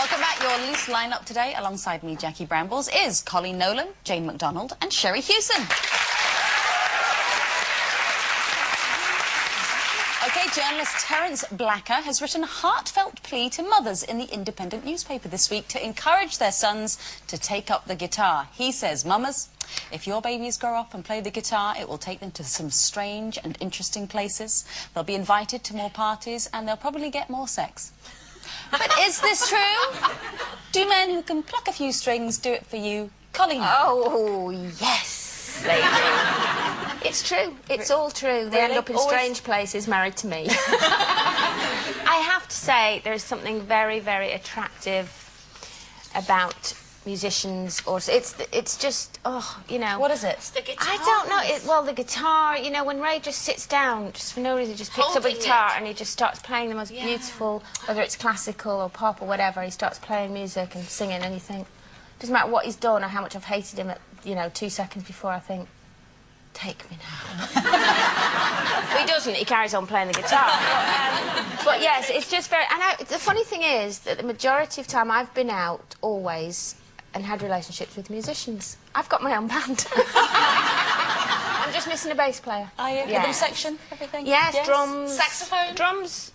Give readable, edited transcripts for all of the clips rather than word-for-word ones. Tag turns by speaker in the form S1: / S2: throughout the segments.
S1: Welcome back. Your loose lineup today, alongside me, Jackie Brambles, is Coleen Nolan, Jane McDonald and Sherrie Hewson. OK, journalist Terence Blacker has written a heartfelt plea to mothers in the Independent newspaper this week to encourage their sons to take up the guitar. He says, "Mamas, if your babies grow up and play the guitar, it will take them to some strange and interesting places. They'll be invited to more parties and they'll probably get more sex." But is this true? Do men who can pluck a few strings do it for you? Coleen?
S2: Oh, yes, they do. It's true. It's all true. They end up in strange places married to me. I have to say, there is something very, very attractive about musicians. Also, it's just, oh, you know.
S1: What is it?
S3: It's the guitar.
S2: I don't know. Well, the guitar, you know, when Ray just sits down, just for no reason, just picks up a guitar and he just starts playing the most beautiful, whether it's classical or pop or whatever, he starts playing music and singing, and you think, doesn't matter what he's done or how much I've hated him at, you know, 2 seconds before, I think, take me now. But he doesn't. He carries on playing the guitar. But yes, it's just very... And the funny thing is that the majority of time I've been out, always, and had relationships with musicians. I've got my own band. I'm just missing a bass player.
S1: Are you?
S2: Yeah.
S1: Rhythm section, everything?
S2: Yes, drums...
S3: Saxophone?
S2: Drums,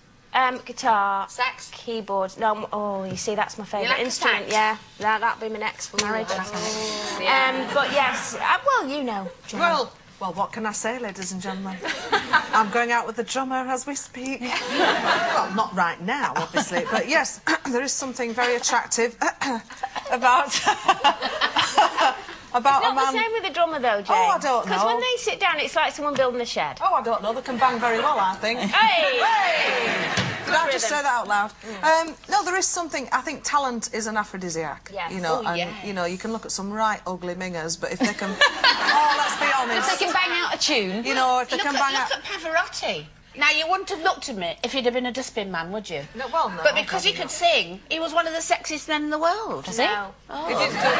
S2: guitar...
S3: Sax?
S2: Keyboards. No, oh, you see, that's my favourite instrument. Yeah, that'll be my next for marriage. But yes, well, you know, Jane.
S4: Well, what can I say, ladies and gentlemen? I'm going out with the drummer as we speak. Well, not right now, obviously, but yes, there is something very attractive about
S2: It's
S4: a
S2: not
S4: man...
S2: the same with the drummer, though, Jane.
S4: Oh, I don't know.
S2: Because when they sit down, it's like someone building a shed.
S4: Oh, I don't know. They can bang very well, I think.
S2: Hey!
S4: Did I just say that out loud? No, there is something... I think talent is an aphrodisiac.
S2: Yes.
S4: You know, you know, you can look at some right ugly mingers, but if they can... oh, let's be honest.
S1: If they can bang out a tune.
S4: You know, if they can bang out...
S3: Look at Pavarotti. Now, you wouldn't have looked at me if he'd have been a dustbin man, would you?
S4: No, well, no.
S3: But because he could sing, he was one of the sexiest men in the world.
S1: Was he?
S2: No.
S4: He didn't do it.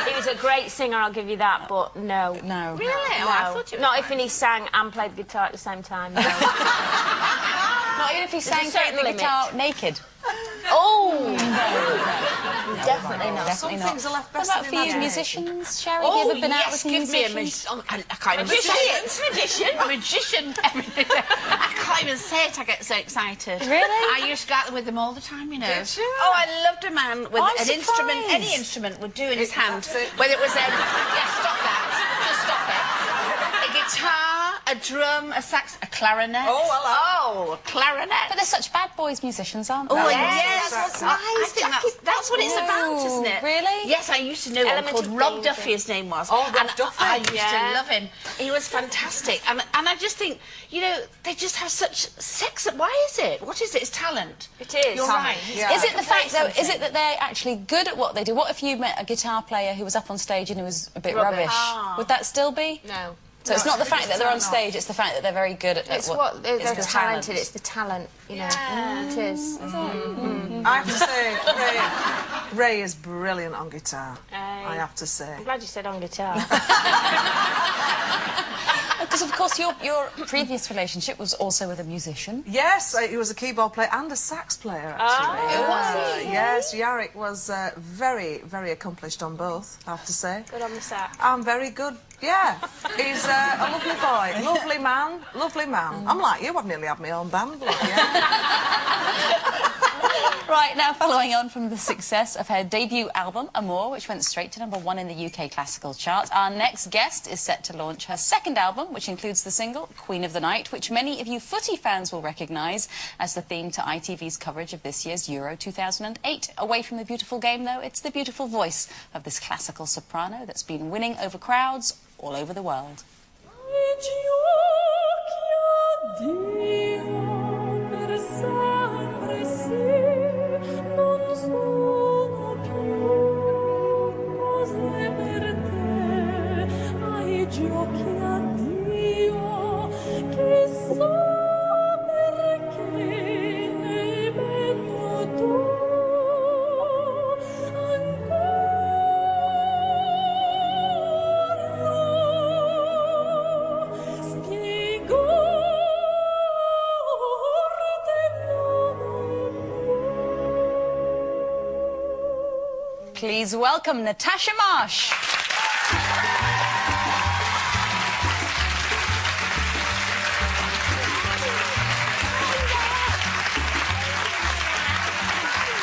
S2: He was a great singer, I'll give you that, but no.
S1: No.
S3: Really?
S2: No.
S3: Oh, I thought you were
S2: Not if he sang and played the guitar at the same time, no.
S1: Not even if he sang
S2: a certain
S1: the
S2: limit.
S1: guitar naked.
S2: Oh! Definitely not.
S4: Some things are left
S1: What
S4: best
S1: about
S4: in
S1: for you
S4: imagination.
S1: musicians, Sherrie?
S3: Oh,
S1: have you ever been out
S3: yes,
S1: with
S3: give me
S1: musicians?
S3: I can't even say it. A magician. I can't even say it, I get so excited.
S1: Really?
S3: I used to go out with them all the time, you know.
S4: Did you?
S3: Oh, I loved a man with
S1: I'm
S3: an instrument,
S1: surprised.
S3: any instrument would do in his hand.
S4: That's it.
S3: Whether it was a... Yeah, stop that. Just stop it. A guitar, a drum, a sax, a clarinet.
S4: Oh, hello.
S3: Oh, a clarinet.
S1: But they're such bad boys musicians, aren't they?
S3: Oh,
S2: yes,
S3: yes,
S2: that's
S3: I
S2: nice,
S3: think
S2: Jackie.
S3: that's what it's about, isn't it?
S1: Really?
S3: Yes, I used to know one
S2: Element
S3: called
S2: of
S3: Rob
S2: danger.
S3: Duffy, his name was.
S4: Oh, Rob
S3: and
S4: Duffy.
S3: I used
S2: Yeah.
S3: to love him. He was fantastic. And I just think, you know, they just have such sex. Why is it? What is it? It's talent.
S2: It is.
S3: You're right.
S4: Yeah.
S1: Is it the fact, though,
S3: something.
S1: is it that they're actually good at what they do? What if you met a guitar player who was up on stage and who was a bit rubbish? Would that still be?
S2: No.
S1: So it's not the fact that they're on stage, it's the fact that they're very good at
S2: It's
S1: what...
S2: what they're
S1: it's the
S2: talented.
S1: talent.
S2: It's the talent, you know. It is.
S4: I have to say, Ray is brilliant on guitar. I have to say.
S2: I'm glad you said on guitar.
S1: Because, of course, your previous relationship was also with a musician.
S4: Yes, he was a keyboard player and a sax player, actually.
S2: was he?
S4: Yes, Yarrick was very, very accomplished on both, I have to say.
S2: Good on the sax.
S4: I'm very good. Yeah, he's a lovely boy, lovely man, lovely man. I'm like you, I've nearly had my own band, look, yeah.
S1: Right, now following on from the success of her debut album, Amour, which went straight to #1 in the UK classical chart, our next guest is set to launch her second album, which includes the single Queen of the Night, which many of you footy fans will recognise as the theme to ITV's coverage of this year's Euro 2008. Away from the beautiful game, though, it's the beautiful voice of this classical soprano that's been winning over crowds all over the world. Please welcome Natasha Marsh.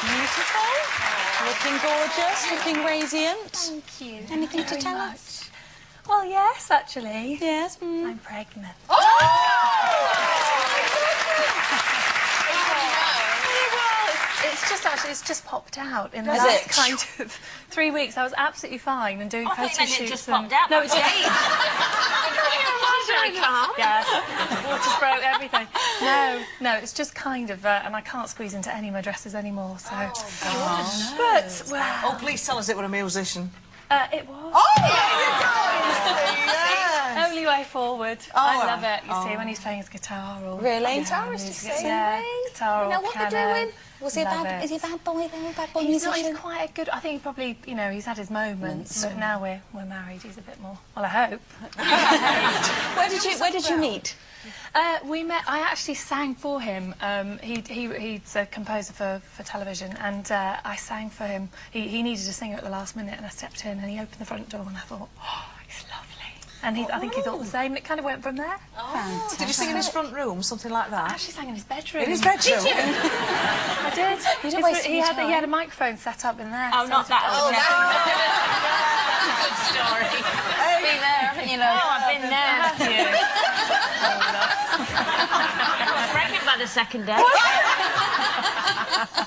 S1: Beautiful. Looking gorgeous, looking radiant.
S5: Thank you.
S1: Anything to tell us?
S5: Well, yes, actually.
S1: Yes.
S5: I'm pregnant. It's just popped out in the last kind of 3 weeks. I was absolutely fine and doing photo shoots.
S3: It just popped out.
S5: No, it's
S3: very calm.
S5: Yeah, water's broke, everything. No, it's just kind of, and I can't squeeze into any of my dresses anymore. So, but well,
S4: Oh, please tell us it were a musician.
S5: it was.
S4: Oh, yes.
S5: Only way forward. I love it. You see, when he's playing his guitar or
S1: Really?
S2: Guitarist is the same
S5: yeah,
S2: way.
S5: guitar or
S2: You know what
S5: piano.
S2: they're doing?
S1: Was he a
S5: Love
S1: bad?
S5: it.
S1: Is he a bad boy then? A bad boy
S5: He's
S1: musician?
S5: not. He's quite a good. I think he probably, you know, he's had his moments, but now we're married. He's a bit more. Well, I hope.
S1: Where did you meet?
S5: We met. I actually sang for him. He's a composer for television, and I sang for him. He needed a singer at the last minute, and I stepped in, and he opened the front door, and I thought, oh, he's lovely. And I think he thought the same. It kind of went from there.
S1: Fantastic.
S4: Did you sing in his front room, something like
S5: I
S4: that?
S5: actually sang in his bedroom.
S4: In his bedroom?
S5: I did.
S1: You didn't waste
S5: he
S1: any
S5: had
S1: time.
S5: a microphone set up in there.
S3: Oh, not that. Good story.
S1: Been there, haven't you?
S3: I've been there.
S5: Have you?
S3: I was pregnant by the second day.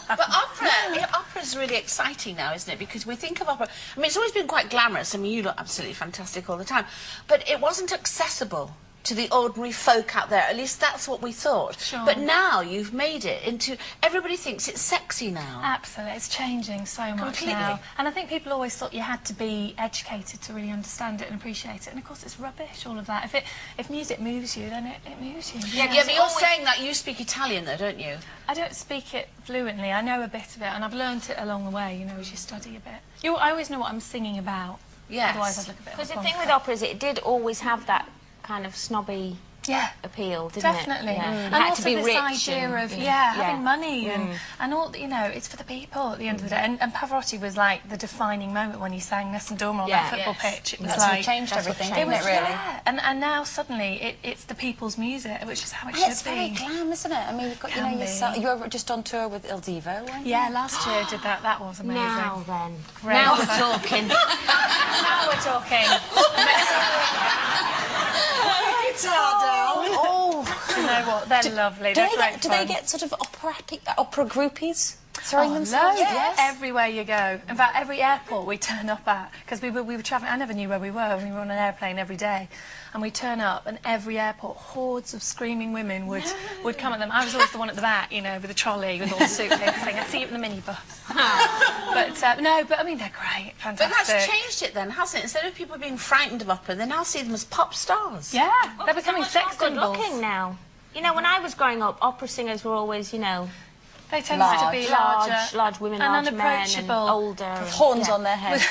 S3: But opera's really exciting now, isn't it? Because we think of opera... I mean, it's always been quite glamorous. I mean, you look absolutely fantastic all the time. But it wasn't accessible to the ordinary folk out there. At least that's what we thought.
S5: Sure.
S3: But now you've made it into... Everybody thinks it's sexy now.
S5: Absolutely, it's changing so much
S3: Completely.
S5: now. And I think people always thought you had to be educated to really understand it and appreciate it. And of course, it's rubbish, all of that. If music moves you, then it moves you.
S3: Yeah, but you're saying that you speak Italian, though, don't you?
S5: I don't speak it fluently. I know a bit of it, and I've learnt it along the way, you know, as you study a bit. I always know what I'm singing about.
S3: Yes.
S5: Otherwise, I'd look a bit
S2: Because the
S5: like a
S2: thing with opera is it did always have that kind of snobby appeal, didn't
S5: definitely.
S2: it? Yeah.
S5: And
S2: It had
S5: also
S2: to be
S5: this
S2: rich
S5: idea
S2: and,
S5: of having money
S2: Mm.
S5: and all, you know, it's for the people at the end of the day. And Pavarotti was like the defining moment when he sang Nessun Dorma on that football pitch. It was
S1: That's
S5: like
S1: what changed everything,
S5: it
S1: didn't
S5: was,
S1: it? Really.
S5: yeah. And now suddenly it's the people's music, which is how it
S1: And
S5: should
S1: it's
S5: be.
S1: very glam, isn't it? I mean, you've got, you know,
S5: Can be.
S1: you were just on tour with Il Divo, weren't you?
S5: Yeah, last year I did that. That was amazing.
S2: Now then.
S5: Great.
S2: Now we're talking.
S5: Now we're talking. You know what? They're lovely.
S1: Do
S5: They're
S1: they,
S5: great
S1: do they
S5: fun.
S1: get sort of opera groupies throwing
S5: Loads,
S1: themselves?
S5: everywhere you go. In fact, every airport we turn up at, because we were travelling. I never knew where we were. We were on an airplane every day, and we turn up, and every airport, hordes of screaming women would come at them. I was always the one at the back, you know, with a trolley with all the suitcases saying, "I see you at the minibus." But no, but I mean, they're great, fantastic.
S3: But that's changed it then, hasn't it? Instead of people being frightened of opera, they now see them as pop stars.
S5: Yeah, they're becoming sex
S2: good
S5: symbols.
S2: looking now. You know, when I was growing up, opera singers were always, you know,
S5: They tend to be larger,
S2: large women,
S5: and
S2: large men, and
S5: unapproachable.
S2: older.
S1: With horns on their head.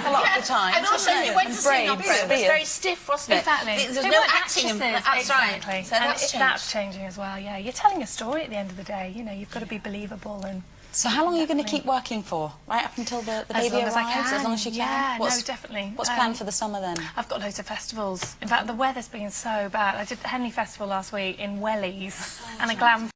S1: A lot of the time.
S3: And also, if you went to sing opera, it was very stiff, wasn't it?
S5: Exactly.
S3: There's
S5: They
S3: no
S5: weren't
S3: acting.
S5: actresses.
S3: That's
S5: Exactly.
S3: right. So
S5: And
S3: that's changed.
S5: that's changing as well, yeah. You're telling a story at the end of the day, you know, you've got to be believable and...
S1: So how long are you going to keep working for? Right up until the
S5: As
S1: baby
S5: long
S1: arrives?
S5: as I can.
S1: As long as you can?
S5: Yeah,
S1: What's,
S5: no, definitely.
S1: What's planned for the summer then?
S5: I've got loads of festivals. In fact, the weather's been so bad. I did the Henley Festival last week in Wellies and a glam